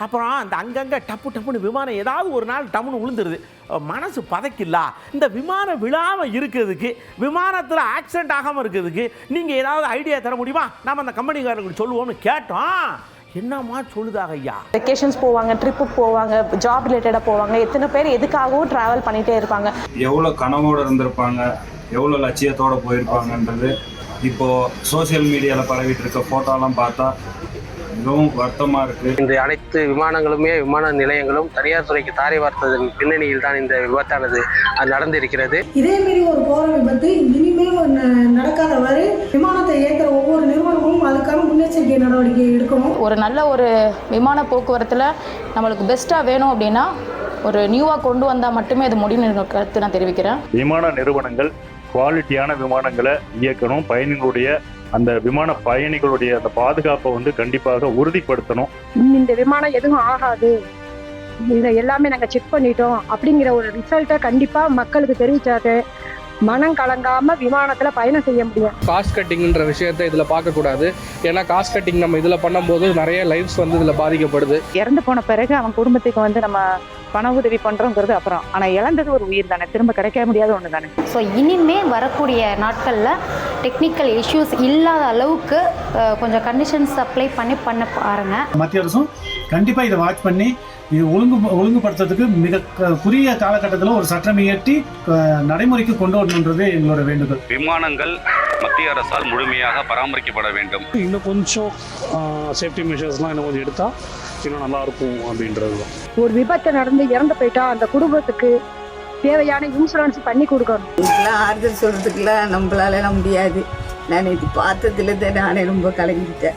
அப்புறம் அந்த அங்கங்கே டப்புன்னு விமானம் ஏதாவது ஒரு நாள் டம்முன்னு விழுந்துருது, மனசு பதைக்கில்ல. இந்த விமானம் விழாமல் இருக்கிறதுக்கு, விமானத்தில் ஆக்சிடென்ட் ஆகாமல் இருக்கிறதுக்கு நீங்கள் ஏதாவது ஐடியா தர முடியுமா? நம்ம அந்த கம்பெனிக்காரங்களுக்கு சொல்லுவோம்னு கேட்டோம். என்னம்மா சொல்லுதாக ஐயா? வெக்கேஷன்ஸ் போவாங்க, ட்ரிப்புக்கு போவாங்க, ஜாப் ரிலேட்டடாக போவாங்க. எத்தனை பேர் எதுக்காகவும் ட்ராவல் பண்ணிகிட்டே இருப்பாங்க. எவ்வளோ கனவோடு இருந்திருப்பாங்க, எவ்வளோ லட்சியத்தோடு போயிருப்பாங்கன்றது இப்போது சோசியல் மீடியாவில் பரவிட்டு இருக்க ஃபோட்டோலாம் பார்த்தா மிகவும் வருத்தமாக இருக்குது. இந்த அனைத்து விமானங்களுமே, விமான நிலையங்களும் தனியார் துறைக்கு தாரை வார்த்ததன் பின்னணியில் தான் இந்த விபத்தானது நடந்திருக்கிறது. இதேமாரி ஒரு போற விபத்து இனிமேல் நடக்காதவாறு விமானத்தை இயக்குற ஒவ்வொரு நிறுவனமும் அதுக்கான முன்னெச்சரிக்கை நடவடிக்கை எடுக்கணும். ஒரு நல்ல ஒரு விமான போக்குவரத்தில் நம்மளுக்கு பெஸ்ட்டாக வேணும் அப்படின்னா ஒரு நியூவாக கொண்டு வந்தால் மட்டுமே அது முடியும்னு கருத்து நான் தெரிவிக்கிறேன். விமான நிறுவனங்கள் குவாலிட்டியான விமானங்களை இயக்கணும். பயணிகளுடைய அந்த விமான பயணிகளுடைய அந்த பாதுகாப்பை கண்டிப்பாக உறுதிப்படுத்தணும். இந்த விமானம் எதுவும் ஆகாது, இதை எல்லாமே நாங்கள் செக் பண்ணிட்டோம் அப்படிங்கிற ஒரு ரிசல்ட்டை கண்டிப்பாக மக்களுக்கு தெரிவிச்சாக்க மனம் கலங்காம விமானத்துல பயணம் செய்ய முடியும். காஸ்ட் கட்டிங்ன்ற விஷயத்தை இதுல பார்க்க கூடாது. ஏன்னா காஸ்ட் கட்டிங் நம்ம இதுல பண்ணும்போது நிறைய லைஃப்ஸ் இதுல பாதிக்கப்படுது. இறந்து போன பிறகு அவன் குடும்பத்துக்கு நம்ம பண உதவி பண்றோங்கிறது அப்புறம், ஆனா இழந்தது ஒரு உயிர் தானே, திரும்ப கிடைக்க முடியாத ஒண்ணு தானே. ஸோ இனிமே வரக்கூடிய நாட்களில் டெக்னிக்கல் இஷ்யூஸ் இல்லாத அளவுக்கு கொஞ்சம் கண்டிஷன்ஸ் அப்ளை பண்ணி பாருங்க. மத்திய அரசும் கண்டிப்பா இதை வாட்ச் பண்ணி இது ஒழுங்குபடுத்துறதுக்கு மிக குறுகிய காலகட்டத்தில் ஒரு சட்டம் இயற்றி நடைமுறைக்கு கொண்டு வரணுன்றது எங்களோட வேண்டுதல். விமானங்கள் மத்திய அரசால் முழுமையாக பராமரிக்கப்பட வேண்டும். இன்னும் கொஞ்சம் சேஃப்டி மெஷர்ஸ்லாம் இன்னும் கொஞ்சம் எடுத்தா இன்னும் நல்லா இருக்கும் அப்படின்றது தான். ஒரு விபத்து நடந்து இறந்து போயிட்டா அந்த குடும்பத்துக்கு தேவையான இன்சூரன்ஸ் பண்ணி கொடுக்கணும். இதெல்லாம் ஆறுதல் சொல்றதுக்குலாம் நம்மளால முடியாது. நான் இது பார்த்ததுல தான் நானே ரொம்ப கலங்கிட்டேன்.